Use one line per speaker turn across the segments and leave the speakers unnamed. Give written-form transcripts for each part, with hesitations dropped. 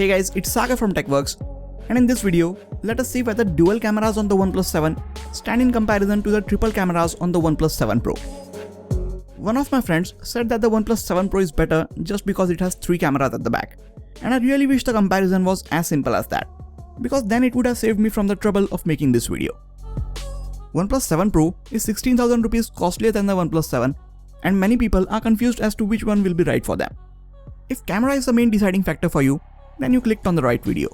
Hey guys, it's Saga from TecworkZ, and in this video, let us see whether dual cameras on the OnePlus 7 stand in comparison to the triple cameras on the OnePlus 7 Pro. One of my friends said that the OnePlus 7 Pro is better just because it has 3 cameras at the back, and I really wish the comparison was as simple as that, because then it would have saved me from the trouble of making this video. OnePlus 7 Pro is 16,000 rupees costlier than the OnePlus 7, and many people are confused as to which one will be right for them. If camera is the main deciding factor for you, then you clicked on the right video.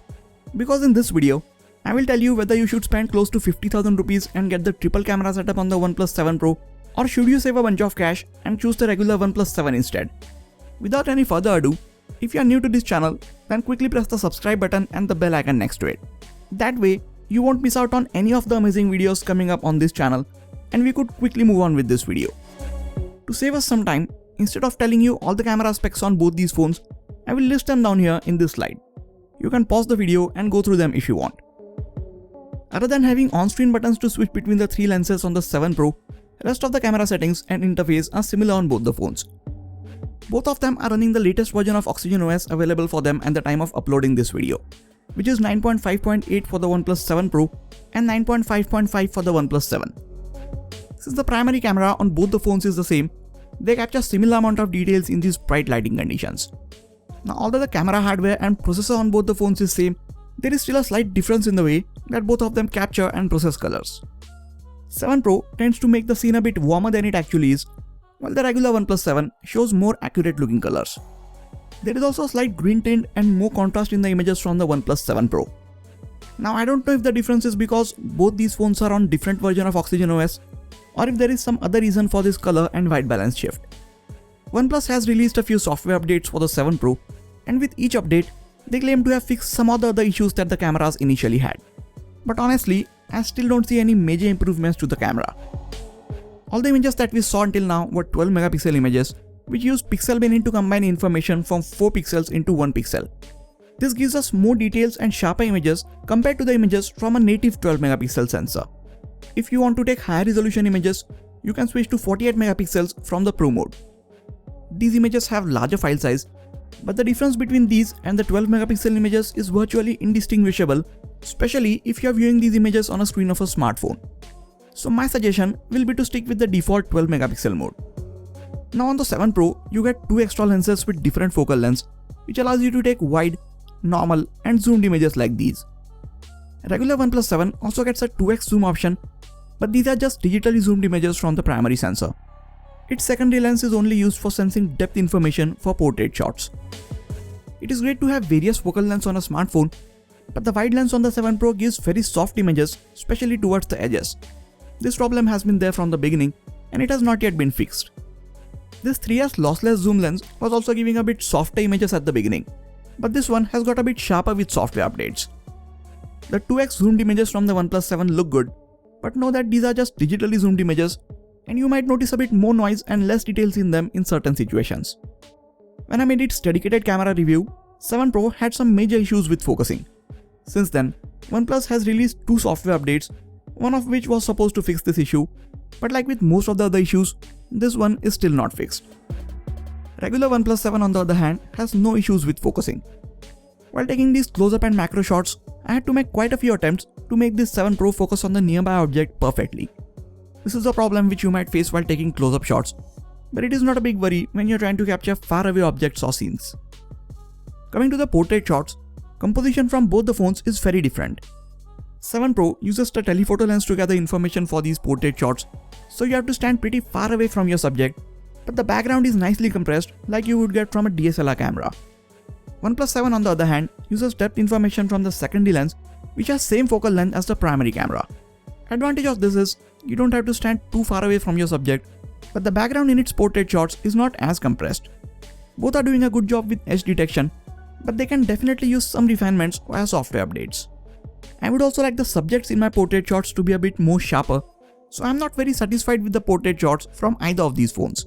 Because in this video, I will tell you whether you should spend close to 50,000 rupees and get the triple camera setup on the OnePlus 7 Pro, or should you save a bunch of cash and choose the regular OnePlus 7 instead. Without any further ado, if you are new to this channel, then quickly press the subscribe button and the bell icon next to it. That way, you won't miss out on any of the amazing videos coming up on this channel, and we could quickly move on with this video. To save us some time, instead of telling you all the camera specs on both these phones, I will list them down here in this slide. You can pause the video and go through them if you want. Other than having on-screen buttons to switch between the 3 lenses on the 7 Pro, rest of the camera settings and interface are similar on both the phones. Both of them are running the latest version of Oxygen OS available for them at the time of uploading this video, which is 9.5.8 for the OnePlus 7 Pro and 9.5.5 for the OnePlus 7. Since the primary camera on both the phones is the same, they capture similar amount of details in these bright lighting conditions. Now, although the camera hardware and processor on both the phones is same, there is still a slight difference in the way that both of them capture and process colors. 7 Pro tends to make the scene a bit warmer than it actually is, while the regular OnePlus 7 shows more accurate looking colors. There is also a slight green tint and more contrast in the images from the OnePlus 7 Pro. Now, I don't know if the difference is because both these phones are on different version of Oxygen OS, or if there is some other reason for this color and white balance shift. OnePlus has released a few software updates for the 7 Pro, and with each update, they claim to have fixed some of the other issues that the cameras initially had. But honestly, I still don't see any major improvements to the camera. All the images that we saw until now were 12 megapixel images, which use pixel binning to combine information from 4 pixels into 1 pixel. This gives us more details and sharper images compared to the images from a native 12 megapixel sensor. If you want to take higher resolution images, you can switch to 48 megapixels from the Pro mode. These images have larger file size, but the difference between these and the 12 megapixel images is virtually indistinguishable, especially if you are viewing these images on a screen of a smartphone. So my suggestion will be to stick with the default 12 megapixel mode. Now on the 7 Pro, you get 2 extra lenses with different focal lengths, which allows you to take wide, normal and zoomed images like these. Regular OnePlus 7 also gets a 2x zoom option, but these are just digitally zoomed images from the primary sensor. Its secondary lens is only used for sensing depth information for portrait shots. It is great to have various focal lengths on a smartphone, but the wide lens on the 7 Pro gives very soft images, especially towards the edges. This problem has been there from the beginning, and it has not yet been fixed. This 3S lossless zoom lens was also giving a bit softer images at the beginning, but this one has got a bit sharper with software updates. The 2x zoomed images from the OnePlus 7 look good, but know that these are just digitally zoomed images, and you might notice a bit more noise and less details in them in certain situations. When I made its dedicated camera review, 7 Pro had some major issues with focusing. Since then, OnePlus has released 2 software updates, one of which was supposed to fix this issue, but like with most of the other issues, this one is still not fixed. Regular OnePlus 7 on the other hand has no issues with focusing. While taking these close-up and macro shots, I had to make quite a few attempts to make this 7 Pro focus on the nearby object perfectly. This is a problem which you might face while taking close-up shots, but it is not a big worry when you're trying to capture far-away objects or scenes. Coming to the portrait shots, composition from both the phones is very different. 7 Pro uses the telephoto lens to gather information for these portrait shots, so you have to stand pretty far away from your subject, but the background is nicely compressed like you would get from a DSLR camera. OnePlus 7 on the other hand uses depth information from the secondary lens, which has same focal length as the primary camera. Advantage of this is you don't have to stand too far away from your subject, but the background in its portrait shots is not as compressed. Both are doing a good job with edge detection, but they can definitely use some refinements via software updates. I would also like the subjects in my portrait shots to be a bit more sharper, so I am not very satisfied with the portrait shots from either of these phones.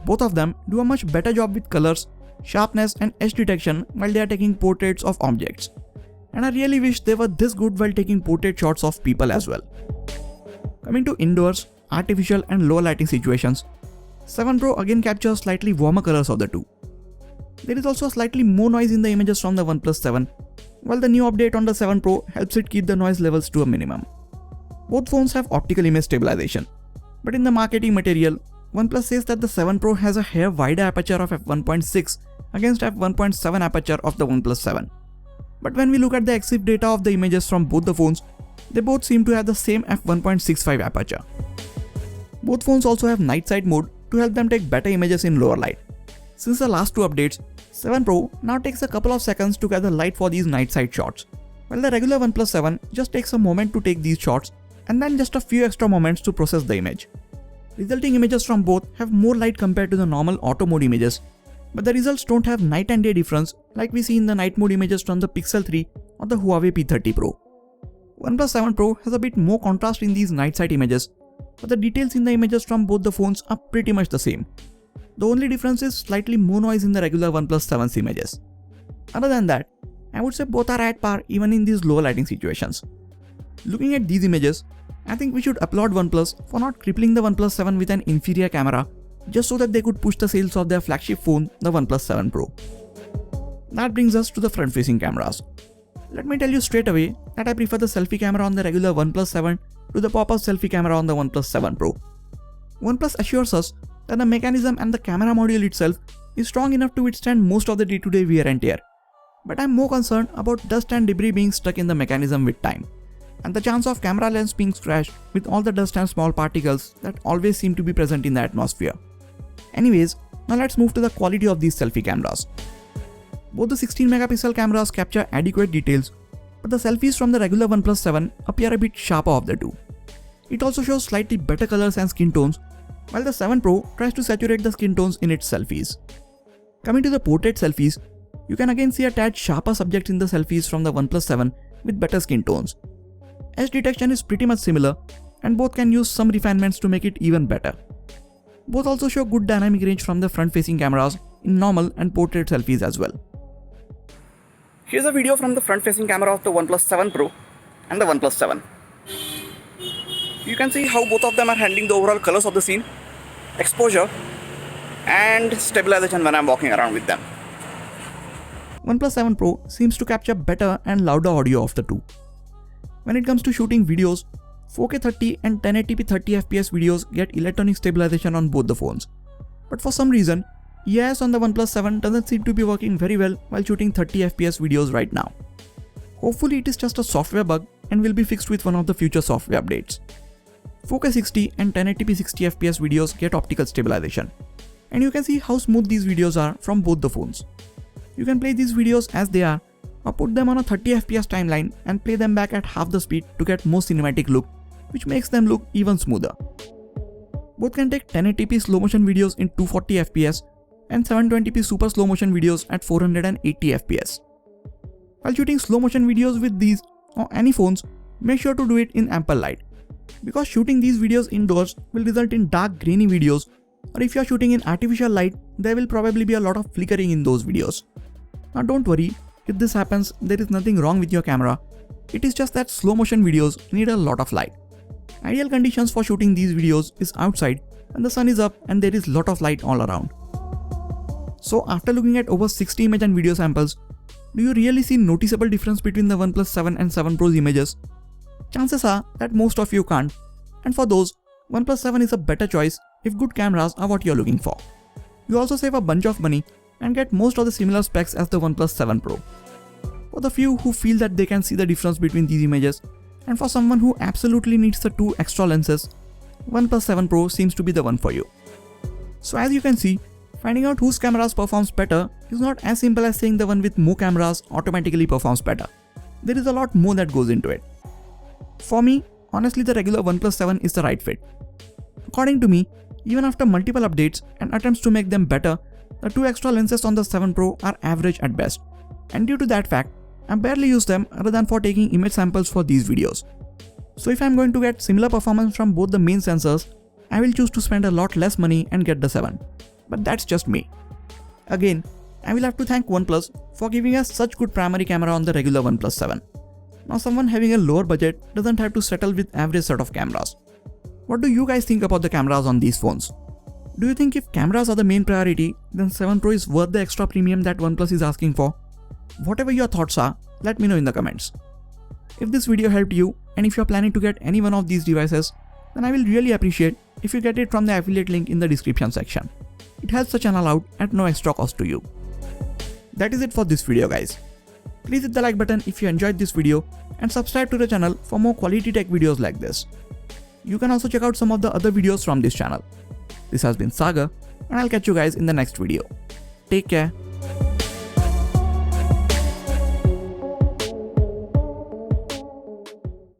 Both of them do a much better job with colors, sharpness and edge detection while they are taking portraits of objects. And I really wish they were this good while taking portrait shots of people as well. Coming to indoors, artificial and low lighting situations, 7 Pro again captures slightly warmer colors of the two. There is also slightly more noise in the images from the OnePlus 7, while the new update on the 7 Pro helps it keep the noise levels to a minimum. Both phones have optical image stabilization, but in the marketing material, OnePlus says that the 7 Pro has a hair wider aperture of f1.6 against f1.7 aperture of the OnePlus 7. But when we look at the EXIF data of the images from both the phones, they both seem to have the same f1.65 aperture. Both phones also have night sight mode to help them take better images in lower light. Since the last two updates, 7 Pro now takes a couple of seconds to gather light for these night sight shots, while the regular OnePlus 7 just takes a moment to take these shots and then just a few extra moments to process the image. Resulting images from both have more light compared to the normal auto mode images, but the results don't have night and day difference like we see in the night mode images from the Pixel 3 or the Huawei P30 Pro. OnePlus 7 Pro has a bit more contrast in these night sight images, but the details in the images from both the phones are pretty much the same. The only difference is slightly more noise in the regular OnePlus 7's images. Other than that, I would say both are at par even in these lower lighting situations. Looking at these images, I think we should applaud OnePlus for not crippling the OnePlus 7 with an inferior camera just so that they could push the sales of their flagship phone, the OnePlus 7 Pro. That brings us to the front-facing cameras. Let me tell you straight away that I prefer the selfie camera on the regular OnePlus 7 to the pop-up selfie camera on the OnePlus 7 Pro. OnePlus assures us that the mechanism and the camera module itself is strong enough to withstand most of the day-to-day wear and tear. But I'm more concerned about dust and debris being stuck in the mechanism with time, and the chance of camera lens being scratched with all the dust and small particles that always seem to be present in the atmosphere. Anyways, now let's move to the quality of these selfie cameras. Both the 16 megapixel cameras capture adequate details, but the selfies from the regular OnePlus 7 appear a bit sharper of the two. It also shows slightly better colors and skin tones, while the 7 Pro tries to saturate the skin tones in its selfies. Coming to the portrait selfies, you can again see a tad sharper subjects in the selfies from the OnePlus 7 with better skin tones. Edge detection is pretty much similar, and both can use some refinements to make it even better. Both also show good dynamic range from the front-facing cameras in normal and portrait selfies as well. Here's a video from the front-facing camera of the OnePlus 7 Pro and the OnePlus 7. You can see how both of them are handling the overall colors of the scene, exposure, and stabilization when I'm walking around with them. OnePlus 7 Pro seems to capture better and louder audio of the two. When it comes to shooting videos, 4K 30 and 1080p 30fps videos get electronic stabilization on both the phones. But for some reason, EIS on the OnePlus 7 doesn't seem to be working very well while shooting 30fps videos right now. Hopefully it is just a software bug and will be fixed with one of the future software updates. 4K 60 and 1080p 60fps videos get optical stabilization, and you can see how smooth these videos are from both the phones. You can play these videos as they are, or put them on a 30fps timeline and play them back at half the speed to get more cinematic look, which makes them look even smoother. Both can take 1080p slow motion videos in 240fps and 720p super slow motion videos at 480fps. While shooting slow motion videos with these or any phones, make sure to do it in ample light, because shooting these videos indoors will result in dark grainy videos, or if you are shooting in artificial light, there will probably be a lot of flickering in those videos. Now don't worry, if this happens, there is nothing wrong with your camera. It is just that slow motion videos need a lot of light. Ideal conditions for shooting these videos is outside when the sun is up and there is lot of light all around. So after looking at over 60 image and video samples, do you really see noticeable difference between the OnePlus 7 and 7 Pro's images? Chances are that most of you can't, and for those, OnePlus 7 is a better choice if good cameras are what you're looking for. You also save a bunch of money and get most of the similar specs as the OnePlus 7 Pro. For the few who feel that they can see the difference between these images, and for someone who absolutely needs the two extra lenses, OnePlus 7 Pro seems to be the one for you. So as you can see, finding out whose cameras performs better is not as simple as saying the one with more cameras automatically performs better. There is a lot more that goes into it. For me, honestly the regular OnePlus 7 is the right fit. According to me, even after multiple updates and attempts to make them better, the two extra lenses on the 7 Pro are average at best, and due to that fact, I barely use them other than for taking image samples for these videos. So if I am going to get similar performance from both the main sensors, I will choose to spend a lot less money and get the 7. But that's just me. Again, I will have to thank OnePlus for giving us such good primary camera on the regular OnePlus 7. Now someone having a lower budget doesn't have to settle with average set of cameras. What do you guys think about the cameras on these phones? Do you think if cameras are the main priority, then 7 Pro is worth the extra premium that OnePlus is asking for? Whatever your thoughts are, let me know in the comments. If this video helped you and if you are planning to get any one of these devices, then I will really appreciate if you get it from the affiliate link in the description section. It helps the channel out at no extra cost to you. That is it for this video guys. Please hit the like button if you enjoyed this video and subscribe to the channel for more quality tech videos like this. You can also check out some of the other videos from this channel. This has been Sagar and I'll catch you guys in the next video. Take care.